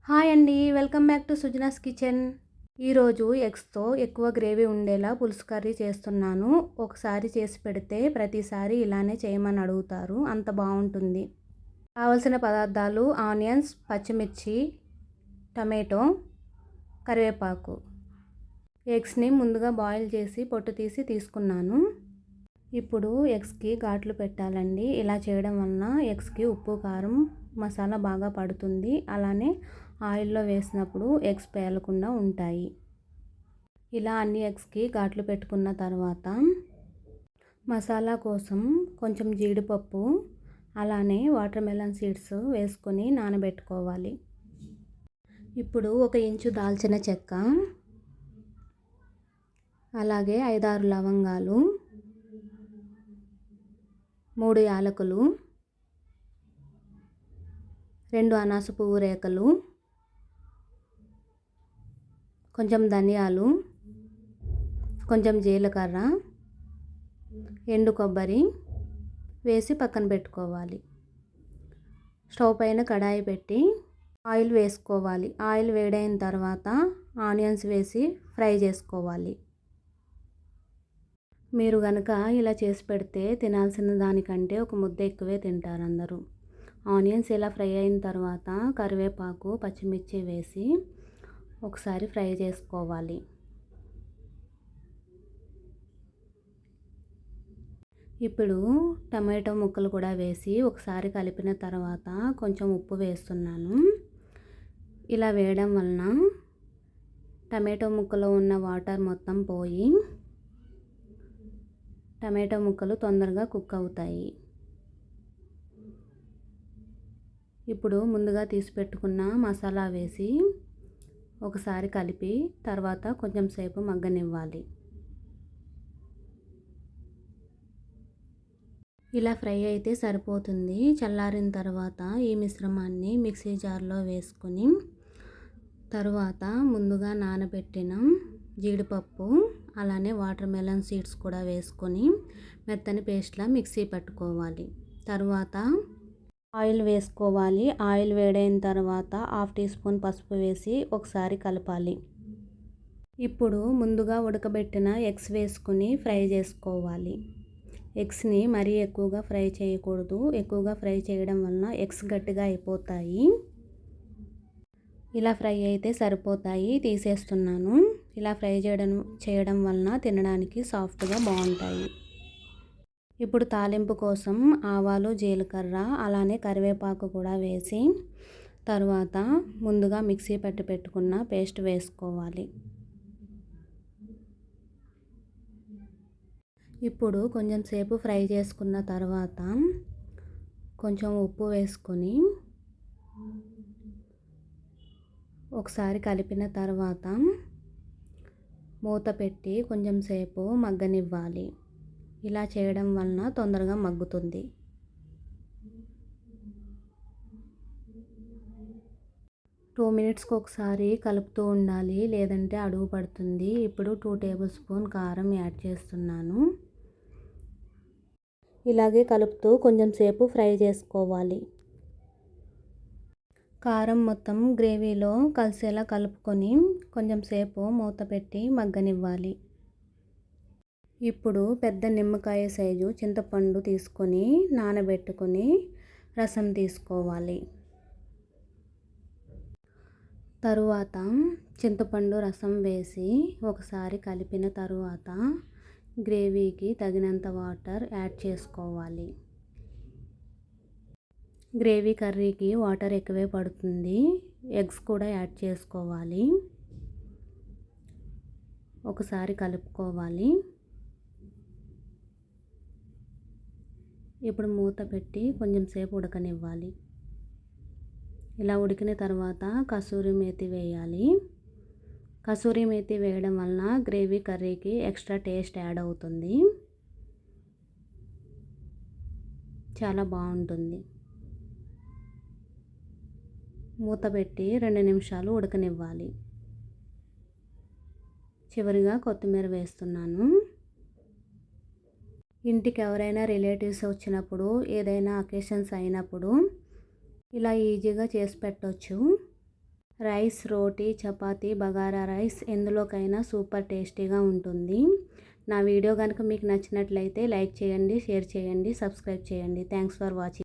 Hi అండి, welcome back to సుజనాస్ kitchen. ఈరోజు ఎగ్స్తో ఎక్కువ గ్రేవీ ఉండేలా పులుసు కర్రీ చేస్తున్నాను. ఒకసారి చేసి పెడితే ప్రతిసారి ఇలానే చేయమని అడుగుతారు, అంత బాగుంటుంది. కావలసిన పదార్థాలు: ఆనియన్స్, పచ్చిమిర్చి, టమాటో, కరివేపాకు. ఎగ్స్ని ముందుగా బాయిల్ చేసి పొట్టు తీసి తీసుకున్నాను. ఇప్పుడు ఎగ్స్కి ఘాట్లు పెట్టాలండి. ఇలా చేయడం వలన ఎగ్స్కి ఉప్పు, కారం, మసాలా బాగా పడుతుంది. అలానే ఆయిల్లో వేసినప్పుడు ఎగ్స్ పేలకుండా ఉంటాయి. ఇలా అన్ని ఎగ్స్కి ఘాట్లు పెట్టుకున్న తర్వాత మసాలా కోసం కొంచెం జీడిపప్పు, అలానే వాటర్ మెలన్ సీడ్స్ వేసుకొని నానబెట్టుకోవాలి. ఇప్పుడు 1 ఇంచు దాల్చిన చెక్క, అలాగే 5-6 లవంగాలు, 3 యాలకులు, 2 అనాస పువ్వు రేకలు, కొంచెం ధనియాలు, కొంచెం జీలకర్ర, ఎండు కొబ్బరి వేసి పక్కన పెట్టుకోవాలి. స్టవ్ పైన కడాయి పెట్టి ఆయిల్ వేసుకోవాలి. ఆయిల్ వేడైన తర్వాత ఆనియన్స్ వేసి ఫ్రై చేసుకోవాలి. మీరు కనుక ఇలా చేసి పెడితే తినాల్సిన దానికంటే ఒక ముద్ద ఎక్కువే తింటారు అందరూ. ఆనియన్స్ ఇలా ఫ్రై అయిన తర్వాత కరివేపాకు, పచ్చిమిర్చి వేసి ఒకసారి ఫ్రై చేసుకోవాలి. ఇప్పుడు టమాటో ముక్కలు కూడా వేసి ఒకసారి కలిపిన తర్వాత కొంచెం ఉప్పు వేస్తున్నాను. ఇలా వేయడం వలన టమాటో ముక్కలో ఉన్న వాటర్ మొత్తం పోయి టమాటో ముక్కలు తొందరగా కుక్ అవుతాయి. ఇప్పుడు ముందుగా తీసి పెట్టుకున్న మసాలా వేసి ఒకసారి కలిపి తర్వాత కొంచెం సేపు మగ్గనివ్వాలి. ఇలా ఫ్రై అయితే సరిపోతుంది. చల్లారిన తర్వాత ఈ మిశ్రమాన్ని మిక్సీ జార్లో వేసుకొని తర్వాత ముందుగా నానబెట్టిన జీడిపప్పు, అలానే వాటర్ మెలన్ సీడ్స్ కూడా వేసుకొని మెత్తని పేస్ట్లా మిక్సీ పట్టుకోవాలి. తర్వాత ఆయిల్ వేసుకోవాలి. ఆయిల్ వేడైన తర్వాత 1/2 టీ స్పూన్ పసుపు వేసి ఒకసారి కలపాలి. ఇప్పుడు ముందుగా ఉడకబెట్టిన ఎగ్స్ వేసుకుని ఫ్రై చేసుకోవాలి. ఎగ్స్ని మరీ ఎక్కువగా ఫ్రై చేయకూడదు. ఎక్కువగా ఫ్రై చేయడం వలన ఎగ్స్ గట్టిగా అయిపోతాయి. ఇలా ఫ్రై అయితే సరిపోతాయి. తీసేస్తున్నాను. ఇలా ఫ్రై చేయడం వలన తినడానికి సాఫ్ట్గా బాగుంటాయి. ఇప్పుడు తాలింపు కోసం ఆవాలు, జీలకర్ర, అలానే కరివేపాకు కూడా వేసి తర్వాత ముందుగా మిక్సీ పట్టి పెట్టుకున్న పేస్ట్ వేసుకోవాలి. ఇప్పుడు కొంచెం సేపు ఫ్రై చేసుకున్న తర్వాత కొంచెం ఉప్పు వేసుకొని ఒకసారి కలిపిన తర్వాత మూత పెట్టి కొంచెం సేపు మగ్గనివ్వాలి. ఇలా చేయడం వలన తొందరగా మగ్గుతుంది. టూ మినిట్స్కి ఒకసారి కలుపుతూ ఉండాలి, లేదంటే అడుగు పడుతుంది. ఇప్పుడు 2 టేబుల్ స్పూన్ కారం యాడ్ చేస్తున్నాను. ఇలాగే కలుపుతూ కొంచెం సేపు ఫ్రై చేసుకోవాలి. కారం మొత్తం గ్రేవీలో కలిసేలా కలుపుకొని కొంచెం సేపు మూత పెట్టి మగ్గనివ్వాలి. ఇప్పుడు పెద్ద నిమ్మకాయ సైజు చింతపండు తీసుకొని నానబెట్టుకొని రసం తీసుకోవాలి. తరువాత చింతపండు రసం వేసి ఒకసారి కలిపిన తరువాత గ్రేవీకి తగినంత వాటర్ యాడ్ చేసుకోవాలి. గ్రేవీ కర్రీకి వాటర్ ఎక్కువే పడుతుంది. ఎగ్స్ కూడా యాడ్ చేసుకోవాలి. ఒకసారి కలుపుకోవాలి. ఇప్పుడు మూత పెట్టి కొంచెం సేపు ఉడకనివ్వాలి. ఇలా ఉడికిన తర్వాత కసూరి మేతి వేయాలి. కసూరి మేతి వేయడం వలన గ్రేవీ కర్రీకి ఎక్స్ట్రా టేస్ట్ యాడ్ అవుతుంది. చాలా బాగుంటుంది. మూత పెట్టి 2 నిమిషాలు ఉడకనివ్వాలి. చివరిగా కొత్తిమీర వేస్తున్నాను. ఇంటికి ఎవరైనా రిలేటివ్స్ వచ్చినప్పుడు, ఏదైనా అకేషన్స్ అయినప్పుడు ఇలా ఈజీగా చేసి పెట్టవచ్చు. రైస్, రోటీ, చపాతీ, బగారా రైస్ ఎందులోకైనా సూపర్ టేస్టీగా ఉంటుంది. నా వీడియో కనుక మీకు నచ్చినట్లయితే లైక్ చేయండి, షేర్ చేయండి, సబ్స్క్రైబ్ చేయండి. Thanks for watching.